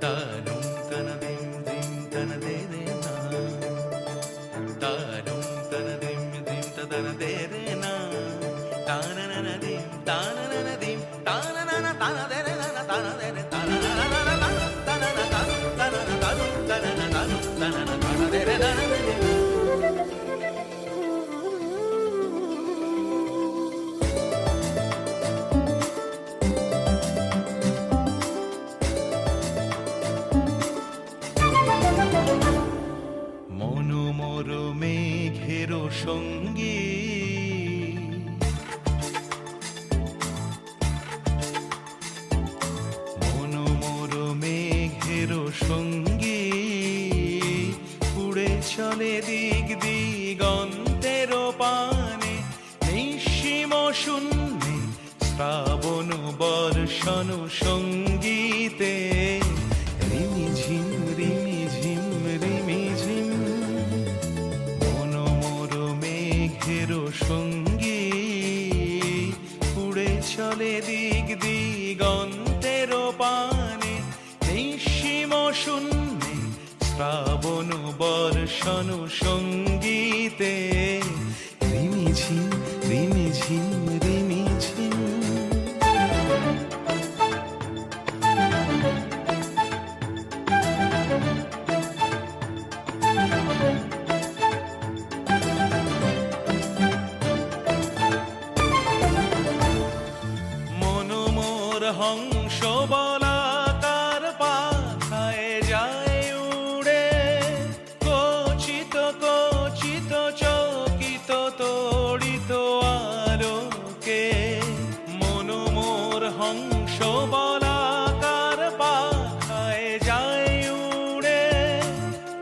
তানুম তানা দিম দিম তানা দে রে না, তানুম তানা দিম দিম তানা দে রে না, তানা না না দিম তানা না না দিম তানা না না তানা দে রে না তানা দে রে তানা না না না না তানা না তানুম তানা না তানুম তানা না তানুম তানা না তানা দে রে তানা দে রে। মনোমর মেঘের সঙ্গী, মনোমর মেঘের সঙ্গী, উড়ে চলে দিক দিগন্তের পানে, নিঃসীম শূন্যে শ্রাবণ বর্ষণ সঙ্গীতে, রিমিঝিম রিমিঝিম রিমিঝিম, মনোমর মেঘের সঙ্গী, উড়ে চলে দিক দিগন্তের পানে, নিঃসীম শূন্যে শ্রাবণ বর্ষণ সঙ্গীতে, রিমিঝিম রিমিঝিম রিমিঝিম। মনোমর হংস বলাকার পাখায় যায় উড়ে, কচিত কচিত চকিত তড়িত আলোকে, মনোমর হংস বলাকার পাখায় যায় উড়ে,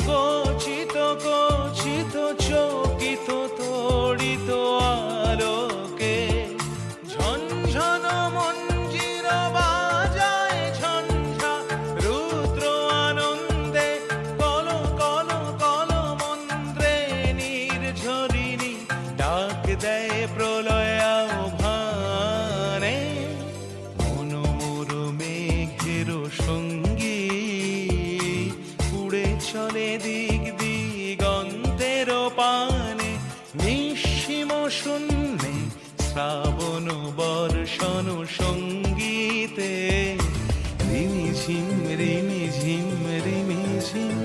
কচিত কচিত চকিত তড়িত আলোকে, ঝনঝন মঞ্জির বাজায় ঝঞ্ঝা রুদ্র আনন্দে, কল কল কল মন্ত্রে নির্ঝরিণী ডাক দেয় প্রলয় আহ্বানে, মনোমর মেঘের সঙ্গী, উড়ে চলে দিক দিগন্তের পানে, নিঃসীম শূন্যে শ্রাবণ বর্ষণ সঙ্গীতে, রিমিঝিম রিমিঝিম রিমিঝিম।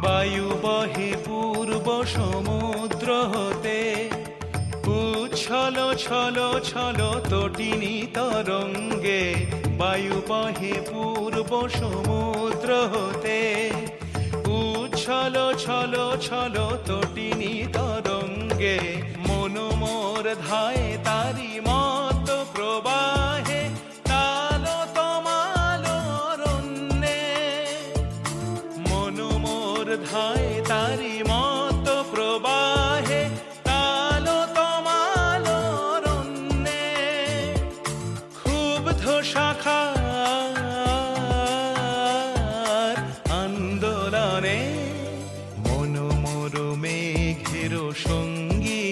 বায়ু বহে পূর্ব সমুদ্র হতে, উচ্ছল ছল ছল তটিনী তরঙ্গে, বায়ু বহে পূর্ব সমুদ্র হতে, উচ্ছল ছল ছল তটিনী তরঙ্গে, মনোমর ধায় তারি মত প্রবাহে, তাল তমাল অরণ্যে, মনোমর ধায় তারি মত প্রবাহে, তাল তমাল অরণ্যে, ক্ষুব্ধ শাখার আন্দোলনে, মনোমর মেঘের সঙ্গী,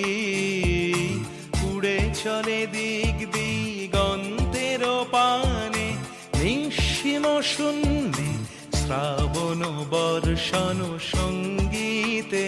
উড়ে চলে দিক দিগন্তের পানে, নিঃসীম শূন্যে শ্রাবণ বর্ষণ সঙ্গীতে,